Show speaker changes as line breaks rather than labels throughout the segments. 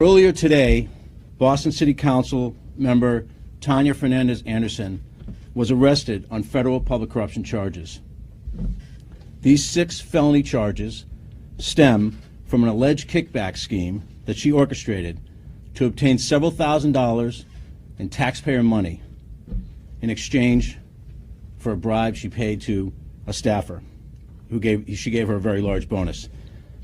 Earlier today, Boston City Council member Tanya Fernandez Anderson was arrested on federal public corruption charges. These 6 felony charges stem from an alleged kickback scheme that she orchestrated to obtain several $1,000s in taxpayer money in exchange for a bribe she paid to a staffer she gave her a very large bonus.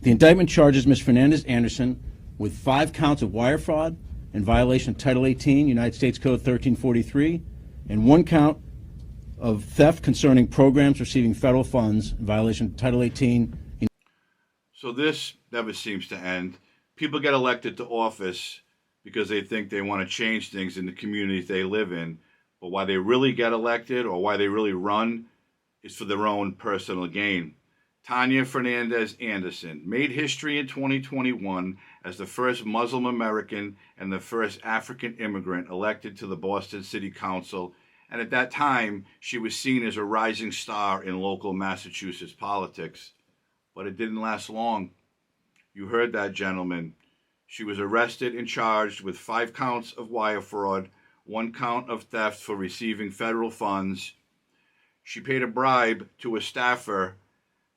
The indictment charges Ms. Fernandez Anderson with 5 counts of wire fraud in violation of Title 18, United States Code 1343, and 1 count of theft concerning programs receiving federal funds in violation of Title 18.
So this never seems to end. People get elected to office because they think they want to change things in the communities they live in, but why they really get elected or why they really run is for their own personal gain. Tanya Fernandez Anderson made history in 2021 as the first Muslim American and the first African immigrant elected to the Boston City Council, and at that time she was seen as a rising star in local Massachusetts politics. But it didn't last long. You heard that, gentlemen. She was arrested and charged with 5 counts of wire fraud, 1 count of theft for receiving federal funds. She paid a bribe to a staffer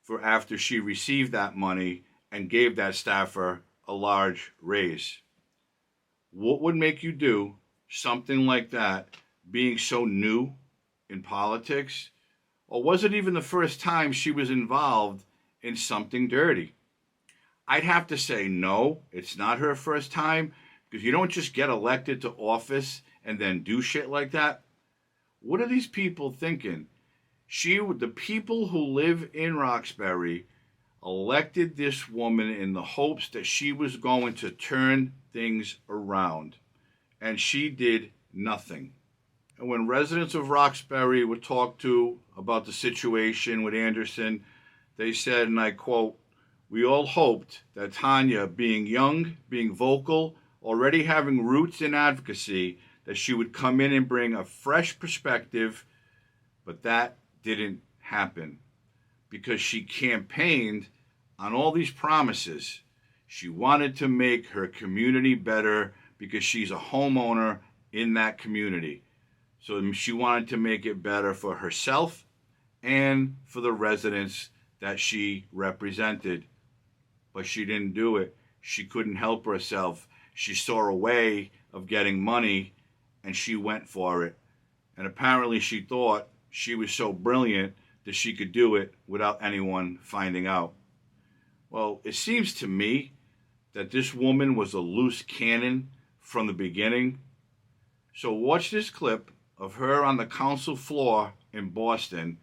for after she received that money and gave that staffer a large raise. What would make you do something like that, being so new in politics? Or was it even the first time she was involved in something dirty? I'd have to say no, it's not her first time, because you don't just get elected to office and then do shit like that. What are these people thinking? The people who live in Roxbury elected this woman in the hopes that she was going to turn things around, and she did nothing. And when residents of Roxbury were talked to about the situation with Anderson, they said, and I quote, "We all hoped that Tanya, being young, being vocal, already having roots in advocacy, that she would come in and bring a fresh perspective, but that didn't happen because she campaigned on all these promises. She wanted to make her community better because she's a homeowner in that community. So she wanted to make it better for herself and for the residents that she represented. But she didn't do it. She couldn't help herself. She saw a way of getting money and she went for it. And apparently she thought she was so brilliant that she could do it without anyone finding out. Well, it seems to me that this woman was a loose cannon from the beginning. So watch this clip of her on the council floor in Boston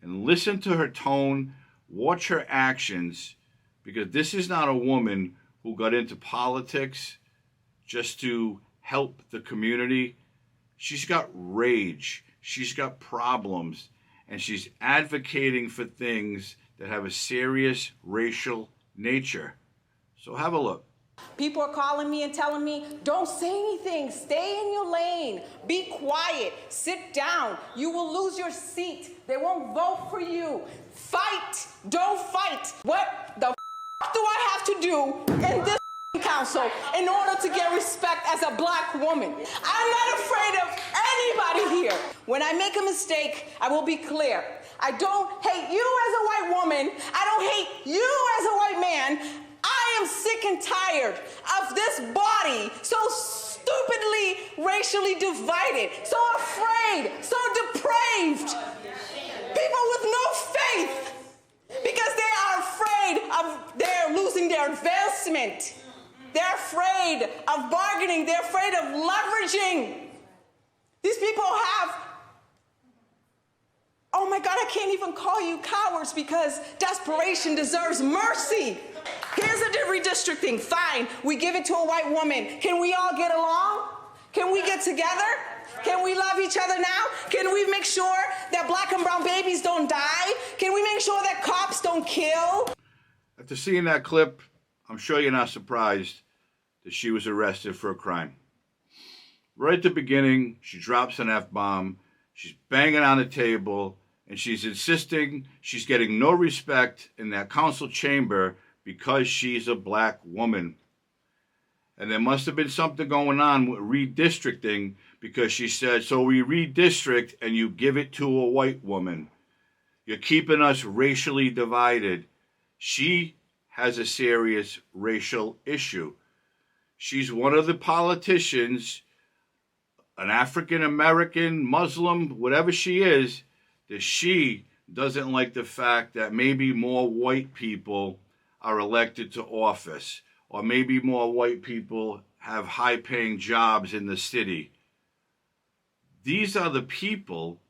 and listen to her tone, watch her actions, because this is not a woman who got into politics just to help the community. She's got rage. She's got problems, and she's advocating for things that have a serious racial nature. So have a look.
People are calling me and telling me, don't say anything, stay in your lane, be quiet, sit down, you will lose your seat, they won't vote for you, fight, don't fight. What the do I have to do in this council in order to get respect as a black woman? I'm not afraid of anybody here. When I make a mistake, I will be clear. I don't hate you as a white woman. I don't hate you as a white man. I am sick and tired of this body so stupidly racially divided, so afraid, so depraved. People with no faith because they are afraid of their losing their advancement. They're afraid of bargaining. They're afraid of leveraging. These people have, oh my God, I can't even call you cowards because desperation deserves mercy. Here's a redistricting. Fine, we give it to a white woman. Can we all get along? Can we get together? Can we love each other now? Can we make sure that black and brown babies don't die? Can we make sure that cops don't kill?
After seeing that clip, I'm sure you're not surprised that she was arrested for a crime. Right at the beginning, she drops an F-bomb, she's banging on the table, and she's insisting she's getting no respect in that council chamber because she's a black woman. And there must have been something going on with redistricting, because she said, so we redistrict and you give it to a white woman. You're keeping us racially divided. She has a serious racial issue. She's one of the politicians, an African American, Muslim, whatever she is, that she doesn't like the fact that maybe more white people are elected to office, or maybe more white people have high-paying jobs in the city. These are the people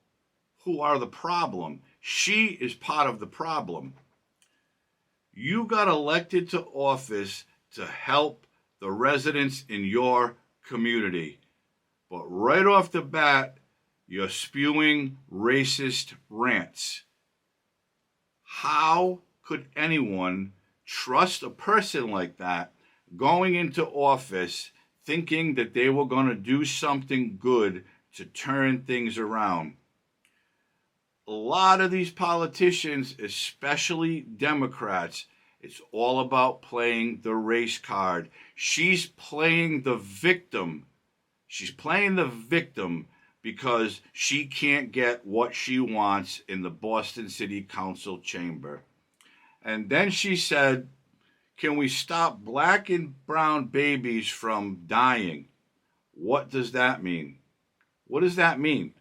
who are the problem. She is part of the problem. You got elected to office to help the residents in your community. But right off the bat, you're spewing racist rants. How could anyone trust a person like that going into office thinking that they were going to do something good to turn things around? A lot of these politicians, especially Democrats, it's all about playing the race card. She's playing the victim. She's playing the victim because she can't get what she wants in the Boston City Council chamber. And then she said, can we stop black and brown babies from dying? What does that mean? What does that mean?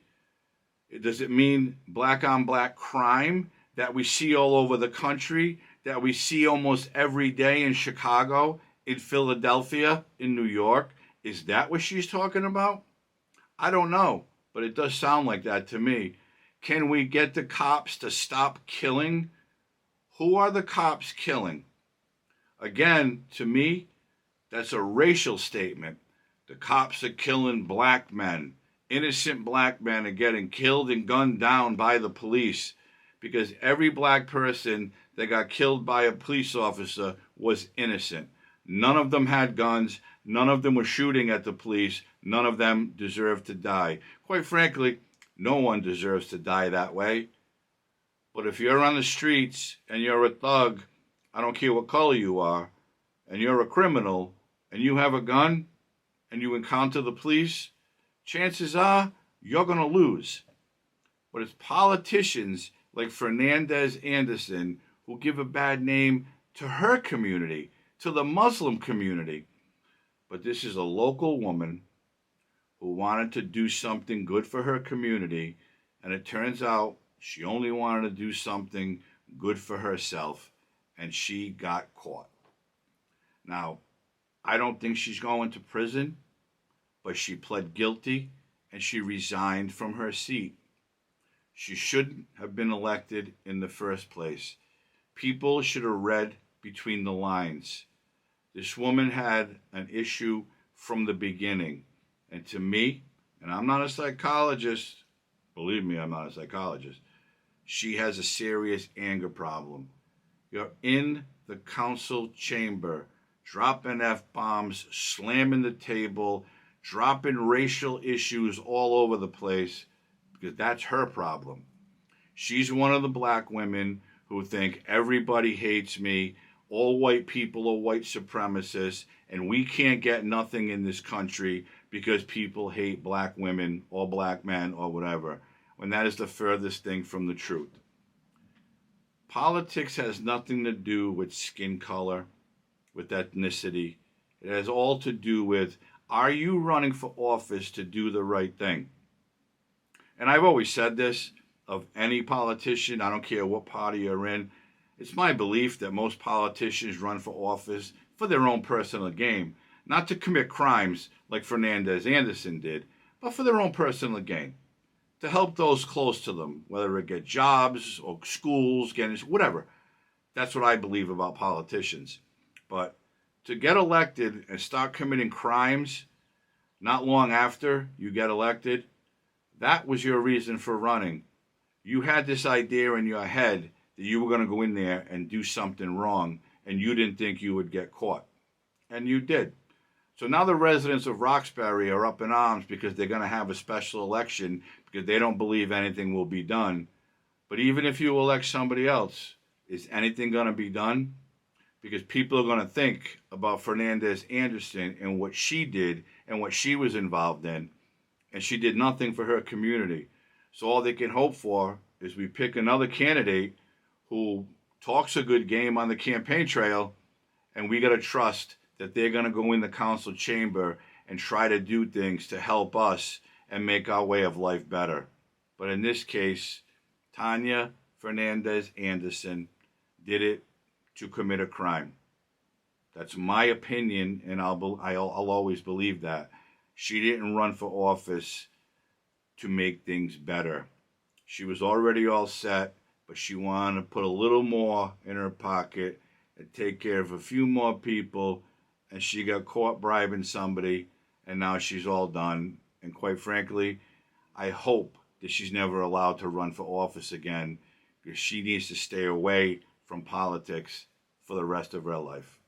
Does it mean black on black crime that we see all over the country, that we see almost every day in Chicago, in Philadelphia, in New York? Is that what she's talking about? I don't know, but it does sound like that to me. Can we get the cops to stop killing? Who are the cops killing? Again, to me, that's a racial statement. The cops are killing black men. Innocent black men are getting killed and gunned down by the police, because every black person that got killed by a police officer was innocent. None of them had guns. None of them were shooting at the police. None of them deserved to die. Quite frankly, no one deserves to die that way. But if you're on the streets and you're a thug, I don't care what color you are, and you're a criminal, and you have a gun, and you encounter the police, chances are you're going to lose. But it's politicians like Fernandez Anderson who give a bad name to her community, to the Muslim community. But this is a local woman who wanted to do something good for her community, and it turns out she only wanted to do something good for herself, and she got caught. Now, I don't think she's going to prison, but she pled guilty and she resigned from her seat. She shouldn't have been elected in the first place. People should have read between the lines. This woman had an issue from the beginning. And to me, and I'm not a psychologist, believe me, I'm not a psychologist, she has a serious anger problem. You're in the council chamber, dropping F-bombs, slamming the table, dropping racial issues all over the place, because that's her problem. She's one of the black women who think everybody hates me, all white people are white supremacists, and we can't get nothing in this country because people hate black women or black men or whatever, when that is the furthest thing from the truth. Politics has nothing to do with skin color, with ethnicity. It has all to do with, are you running for office to do the right thing? And I've always said this of any politician, I don't care what party you're in. It's my belief that most politicians run for office for their own personal gain, not to commit crimes like Fernandez Anderson did, but for their own personal gain, to help those close to them, whether it get jobs or schools, whatever. That's what I believe about politicians. But to get elected and start committing crimes not long after you get elected, that was your reason for running. You had this idea in your head that you were going to go in there and do something wrong, and you didn't think you would get caught. And you did. So now the residents of Roxbury are up in arms because they're going to have a special election because they don't believe anything will be done. But even if you elect somebody else, is anything going to be done? because people are going to think about Fernandez Anderson and what she did and what she was involved in, and she did nothing for her community. So all they can hope for is we pick another candidate who talks a good game on the campaign trail, and we got to trust that they're going to go in the council chamber and try to do things to help us and make our way of life better. But in this case, Tanya Fernandez Anderson did it to commit a crime. That's my opinion, and I'll always believe that. She didn't run for office to make things better. She was already all set, but she wanted to put a little more in her pocket and take care of a few more people, and she got caught bribing somebody, and now she's all done. And quite frankly, I hope that she's never allowed to run for office again, because she needs to stay away from politics for the rest of her life.